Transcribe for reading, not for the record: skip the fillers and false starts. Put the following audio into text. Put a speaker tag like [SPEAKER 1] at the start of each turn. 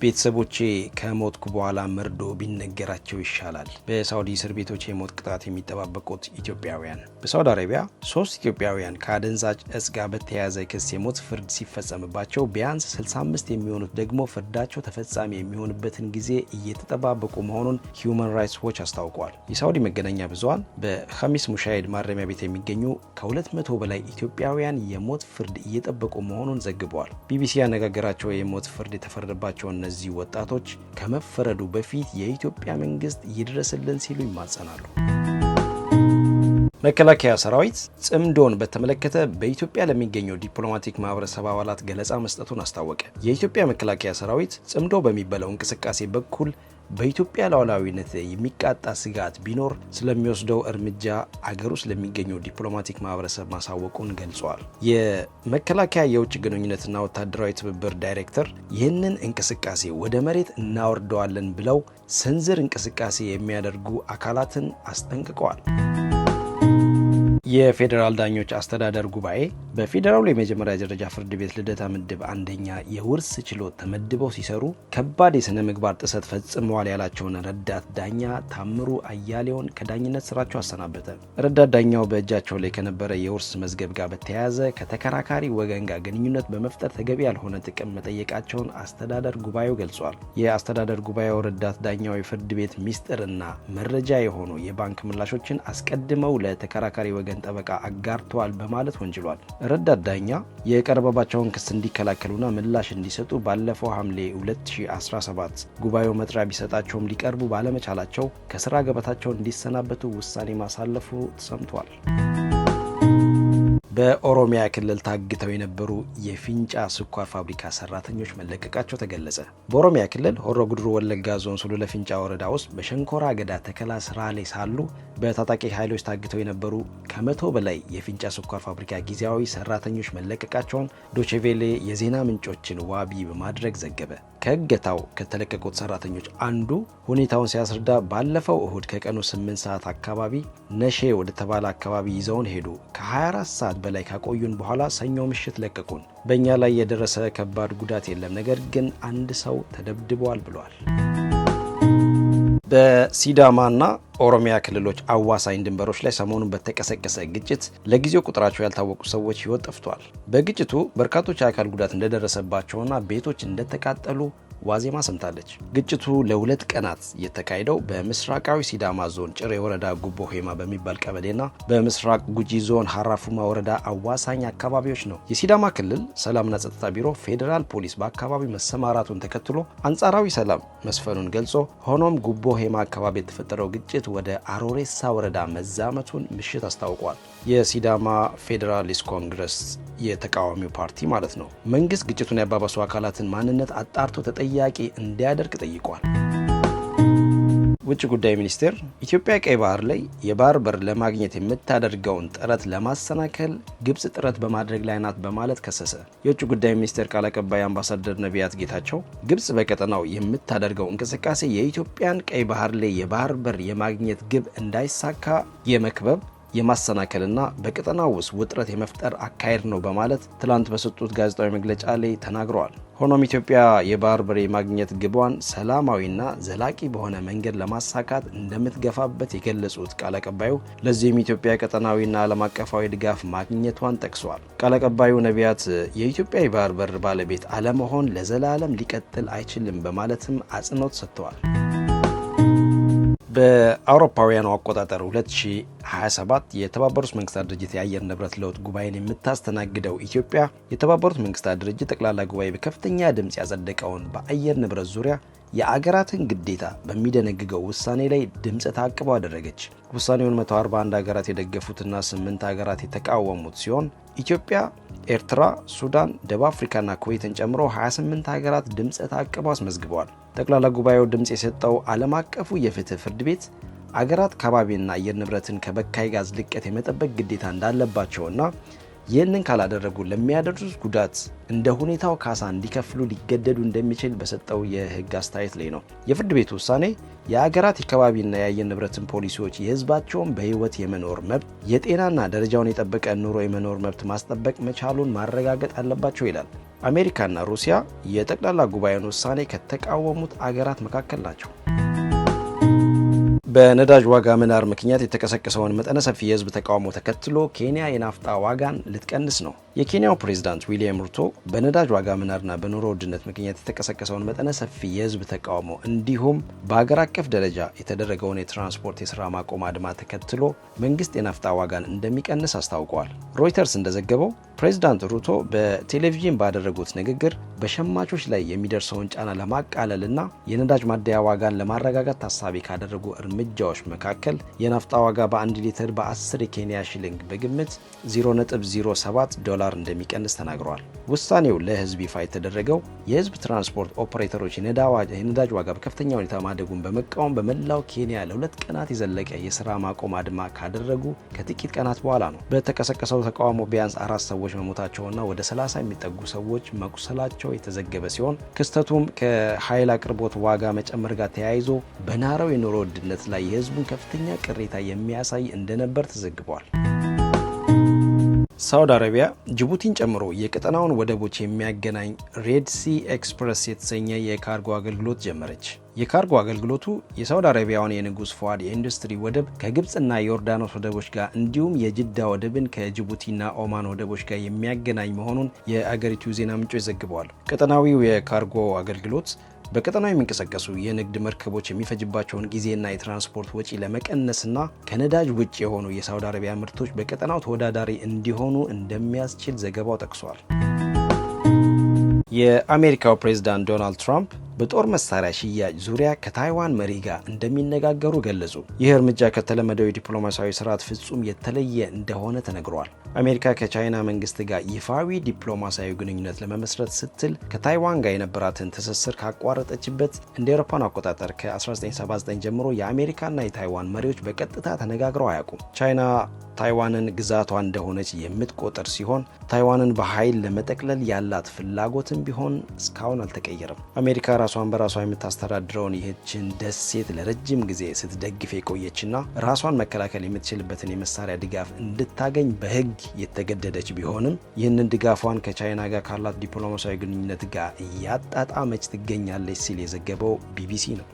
[SPEAKER 1] ቤተሰቦቼ ከሞትኩ በኋላ መርዶ ቢነገራቸው ይሻላል። በሳውዲ እስር ቤቶች የሞት ቅጣት የሚጠባበቁት ኢትዮጵያውያን። በሳውዲ አረቢያ 3 ኢትዮጵያውያን ከአደንዛዥ እጽ ጋር በተያያዘ ክስ የሞት ፍርድ ሲፈጸምባቸው ቢያንስ 65 የሚሆኑት ደግሞ ፍርዳቸው ተፈጻሚ የሚሆንበትን ጊዜ እየተጠባበቁ መሆኑን ሂዩማን ራይትስ ዎች አስታውቋል። የሳውዲ መገናኛ ብዙሃን በኸሚስ ሙሻሂድ ማረሚያ ቤት የሚገኙ ከ200 በላይ ኢትዮጵያውያን የሞት ፍርድ እየጠበቁ መሆኑን ዘግበዋል። ቢቢሲ ያነጋገራቸው የሞት ፍርድ የተፈረደባቸው እነዚህ ወጣቶች ከመፈረዱ በፊት የኢትዮጵያ መንግስት ይድረስልን ሲሉ ይማጸናሉ። መከላከያ ሰራዊት ጽምዶን በተመለከተ በኢትዮጵያ ለሚገኘው ዲፕሎማቲክ ማህበረሰብ አባላት ገለጻ መስጠቱን አስታወቀ። የኢትዮጵያ መከላከያ ሰራዊት ጽምዶ በሚባለው እንቅስቃሴ በኩል በኢትዮጵያ ሉዓላዊነት የሚቃጣ ስጋት ቢኖር ስለሚወስደው እርምጃ አገር ውስጥ ለሚገኘው ዲፕሎማቲክ ማህበረሰብ ማሳወቁን ገልጿል። የመከላከያ የውጭ ግንኙነትና ወታደራዊ ትብብር ዳይሬክተር ይህንን እንቅስቃሴ ወደ መሬት እናወርደዋለን ብለው ስንዝር እንቅስቃሴ የሚያደርጉ አካላትን አስጠንቅቀዋል። የፌዴራል ዳኞች አስተዳደር ጉባኤ በፌዴራሉ የመጀመሪያ ደረጃ ፍርድ ቤት ልደታ ምድብ አንደኛ የውርስ ችሎት ተመድበው ሲሰሩ ከባድ የሥነ ምግባር ጥሰት ፈጽመዋል ያላቸውን ረዳት ዳኛ ታምሩ አያሌውን ከዳኝነት ስራቸው አሰናበተ። ረዳት ዳኛው በእጃቸው ላይ ከነበረ የውርስ መዝገብ ጋር በተያያዘ ከተከራካሪ ወገን ጋር ግንኙነት በመፍጠር ተገቢ ያልሆነ ጥቅም መጠየቃቸውን አስተዳደር ጉባኤው ገልጿል። የአስተዳደር ጉባኤው ረዳት ዳኛው የፍርድ ቤት ሚስጥርና መረጃ የሆኑ የባንክ ምላሾችን አስቀድመው ለተከራካሪ ወገን ጠበቃ አጋርተዋል በማለት ወንጅሏል። ረዳት ዳኛ የቀረበባቸውን ክስ እንዲከላከሉና ምላሽ እንዲሰጡ ባለፈው ሐምሌ 2017 ጉባኤው መጥሪያ ቢሰጣቸውም ሊቀርቡ ባለመቻላቸው ከስራ ገበታቸው እንዲሰናበቱ ውሳኔ ማሳለፉ ተሰምቷል። በኦሮሚያ ክልል ታግተው የነበሩ የፊንጫ ስኳር ፋብሪካ ሰራተኞች መለቀቃቸው ተገለጸ። በኦሮሚያ ክልል ሆሮ ጉድሩ ወለጋ ዞን ሱሉለ ፊንጫ ወረዳ ውስጥ በሸንኮራ አገዳ ተከላ ስራ ላይ ሳሉ በታጣቂ ኃይሎች ታግተው የነበሩ ከ100 በላይ የፊንጫ ስኳር ፋብሪካ ጊዜያዊ ሰራተኞች መለቀቃቸውን ዶቼቬሌ የዜና ምንጮችን ዋቢ በማድረግ ዘገበ። ከእገታው ከተለቀቁት ሰራተኞች አንዱ ሁኔታውን ሲያስረዳ ባለፈው እሁድ ከቀኑ 8 ሰዓት አካባቢ ነሼ ወደ ተባለ አካባቢ ይዘውን ሄዱ። ከ24 ሰዓት በላይ ካቆዩን በኋላ ሰኞ ምሽት ለቀቁን። በእኛ ላይ የደረሰ ከባድ ጉዳት የለም፣ ነገር ግን አንድ ሰው ተደብድቧል ብሏል። በሲዳማና ኦሮሚያ ክልሎች አዋሳኝ ድንበሮች ላይ ሰሞኑን በተቀሰቀሰ ግጭት ለጊዜው ቁጥራቸው ያልታወቁ ሰዎች ሕይወት ጠፍቷል። በግጭቱ በርካቶች የአካል ጉዳት እንደደረሰባቸውና ቤቶች እንደተቃጠሉ ዋዜማ ሰምታለች። ግጭቱ ለ2 ቀናት የተካሄደው በምስራቃዊ ሲዳማ ዞን ጭሬ ወረዳ ጉቦ ሄማ በሚባል ቀበሌና በምስራቅ ጉጂ ዞን ሀራፉማ ወረዳ አዋሳኝ አካባቢዎች ነው። የሲዳማ ክልል ሰላምና ጸጥታ ቢሮ ፌዴራል ፖሊስ በአካባቢው መሰማራቱን ተከትሎ አንጻራዊ ሰላም መስፈኑን ገልጾ ሆኖም ጉቦ ሄማ አካባቢ የተፈጠረው ግጭት ወደ አሮሬሳ ወረዳ መዛመቱን ምሽት አስታውቋል። የሲዳማ ፌዴራሊስት ኮንግረስ የተቃዋሚው ፓርቲ ማለት ነው መንግስት ግጭቱን ያባባሱ አካላትን ማንነት አጣርቶ ተጠያቂ እንዲያደርግ ጠይቋል። ውጭ ጉዳይ ሚኒስቴር ኢትዮጵያ ቀይ ባህር ላይ የባህር በር ለማግኘት የምታደርገውን ጥረት ለማሰናከል ግብጽ ጥረት በማድረግ ላይ ናት በማለት ከሰሰ። የውጭ ጉዳይ ሚኒስቴር ቃል አቀባይ አምባሳደር ነቢያት ጌታቸው ግብጽ በቀጠናው የምታደርገው እንቅስቃሴ የኢትዮጵያን ቀይ ባህር ላይ የባህር በር የማግኘት ግብ እንዳይሳካ የመክበብ የማሰናከልና በቀጠናው ውስጥ ውጥረት የመፍጠር አካሄድ ነው በማለት ትላንት በሰጡት ጋዜጣዊ መግለጫ ላይ ተናግረዋል። ሆኖም ኢትዮጵያ የባህር በር የማግኘት ግቧን ሰላማዊና ዘላቂ በሆነ መንገድ ለማሳካት እንደምትገፋበት የገለጹት ቃል አቀባዩ ለዚህም ኢትዮጵያ ቀጠናዊና ዓለም አቀፋዊ ድጋፍ ማግኘቷን ጠቅሰዋል። ቃል አቀባዩ ነቢያት የኢትዮጵያ የባህር በር ባለቤት አለመሆን ለዘላለም ሊቀጥል አይችልም በማለትም አጽንኦት ሰጥተዋል። በአውሮፓውያኑ አቆጣጠር 2027 የተባበሩት መንግስታት ድርጅት የአየር ንብረት ለውጥ ጉባኤን የምታስተናግደው ኢትዮጵያ የተባበሩት መንግስታት ድርጅት ጠቅላላ ጉባኤ በከፍተኛ ድምፅ ያጸደቀውን በአየር ንብረት ዙሪያ የአገራትን ግዴታ በሚደነግገው ውሳኔ ላይ ድምፅ ተአቅቦ አደረገች። ውሳኔውን 141 ሀገራት የደገፉትና 8 ሀገራት የተቃወሙት ሲሆን ኢትዮጵያ፣ ኤርትራ፣ ሱዳን፣ ደቡብ አፍሪካና ኩዌትን ጨምሮ 28 ሀገራት ድምፅ ተአቅቦ አስመዝግበዋል። ጠቅላላ ጉባኤው ድምፅ የሰጠው ዓለም አቀፉ የፍትህ ፍርድ ቤት አገራት ከባቢና አየር ንብረትን ከበካይ ጋዝ ልቀት የመጠበቅ ግዴታ እንዳለባቸውና ይህንን ካላደረጉ ለሚያደርሱት ጉዳት እንደ ሁኔታው ካሳ እንዲከፍሉ ሊገደዱ እንደሚችል በሰጠው የህግ አስተያየት ላይ ነው። የፍርድ ቤቱ ውሳኔ የአገራት የከባቢና የአየር ንብረትን ፖሊሲዎች የህዝባቸውን በህይወት የመኖር መብት፣ የጤናና ደረጃውን የጠበቀ ኑሮ የመኖር መብት ማስጠበቅ መቻሉን ማረጋገጥ አለባቸው ይላል። አሜሪካና ሩሲያ የጠቅላላ ጉባኤውን ውሳኔ ከተቃወሙት አገራት መካከል ናቸው። በነዳጅ ዋጋ መናር ምክንያት የተቀሰቀሰውን መጠነ ሰፊ የህዝብ ተቃውሞ ተከትሎ ኬንያ የናፍጣ ዋጋን ልትቀንስ ነው። የኬንያው ፕሬዝዳንት ዊሊያም ሩቶ በነዳጅ ዋጋ መናርና በኑሮ ውድነት ምክንያት የተቀሰቀሰውን መጠነ ሰፊ የህዝብ ተቃውሞ እንዲሁም በሀገር አቀፍ ደረጃ የተደረገውን የትራንስፖርት የስራ ማቆም አድማ ተከትሎ መንግስት የናፍጣ ዋጋን እንደሚቀንስ አስታውቀዋል። ሮይተርስ እንደዘገበው ፕሬዝዳንት ሩቶ በቴሌቪዥን ባደረጉት ንግግር በሸማቾች ላይ የሚደርሰውን ጫና ለማቃለልና የነዳጅ ማደያ ዋጋን ለማረጋጋት ታሳቢ ካደረጉ እርምጃዎች መካከል የናፍጣ ዋጋ በ1 ሊትር በ10 የኬንያ ሽሊንግ በግምት $0.07 እንደሚቀንስ ተናግረዋል። ውሳኔው ለህዝብ ይፋ የተደረገው የህዝብ ትራንስፖርት ኦፕሬተሮች የነዳጅ ዋጋ በከፍተኛ ሁኔታ ማደጉን በመቃወም በመላው ኬንያ ለ2 ቀናት የዘለቀ የስራ ማቆም አድማ ካደረጉ ከጥቂት ቀናት በኋላ ነው። በተቀሰቀሰው ተቃውሞ ቢያንስ 4 ሰዎች መሞታቸውና ወደ 30 የሚጠጉ ሰዎች መቁሰላቸው የተዘገበ ሲሆን ክስተቱም ከኃይል አቅርቦት ዋጋ መጨመር ጋር ተያይዞ በናረው የኑሮ ውድነት ላይ የህዝቡን ከፍተኛ ቅሬታ የሚያሳይ እንደነበር ተዘግቧል። ሳውዲ አረቢያ ጅቡቲን ጨምሮ የቀጠናውን ወደቦች የሚያገናኝ ሬድ ሲ ኤክስፕረስ የተሰኘ የካርጎ አገልግሎት ጀመረች። የካርጎ አገልግሎቱ የሳውዲ አረቢያውን የንጉስ ፏድ የኢንዱስትሪ ወደብ ከግብፅና የዮርዳኖስ ወደቦች ጋር እንዲሁም የጅዳ ወደብን ከጅቡቲና ኦማን ወደቦች ጋር የሚያገናኝ መሆኑን የአገሪቱ ዜና ምንጮች ዘግበዋል። ቀጠናዊው የካርጎ አገልግሎት በቀጠናው የሚንቀሳቀሱ የንግድ መርከቦች የሚፈጅባቸውን ጊዜና የትራንስፖርት ወጪ ለመቀነስና ከነዳጅ ውጭ የሆኑ የሳውዲ አረቢያ ምርቶች በቀጠናው ተወዳዳሪ እንዲሆኑ እንደሚያስችል ዘገባው ጠቅሷል። የአሜሪካው ፕሬዝዳንት ዶናልድ ትራምፕ በጦር መሳሪያ ሽያጭ ዙሪያ ከታይዋን መሪ ጋር እንደሚነጋገሩ ገለጹ። ይህ እርምጃ ከተለመደው የዲፕሎማሲያዊ ስርዓት ፍጹም የተለየ እንደሆነ ተነግሯል። አሜሪካ ከቻይና መንግስት ጋር ይፋዊ ዲፕሎማሲያዊ ግንኙነት ለመመስረት ስትል ከታይዋን ጋር የነበራትን ትስስር ካቋረጠችበት እንደ አውሮፓውያን አቆጣጠር ከ1979 ጀምሮ የአሜሪካና የታይዋን መሪዎች በቀጥታ ተነጋግረው አያውቁም። ቻይና ታይዋንን ግዛቷ እንደሆነች የምትቆጥር ሲሆን ታይዋንን በኃይል ለመጠቅለል ያላት ፍላጎትም ቢሆን እስካሁን አልተቀየረም። አሜሪካ ራሷን በራሷ የምታስተዳድረውን ይህችን ደሴት ለረጅም ጊዜ ስትደግፍ የቆየችና ራሷን መከላከል የምትችልበትን የመሳሪያ ድጋፍ እንድታገኝ በሕግ የተገደደች ቢሆንም ይህንን ድጋፏን ከቻይና ጋር ካላት ዲፕሎማሲያዊ ግንኙነት ጋር እያጣጣመች ትገኛለች ሲል የዘገበው ቢቢሲ ነው።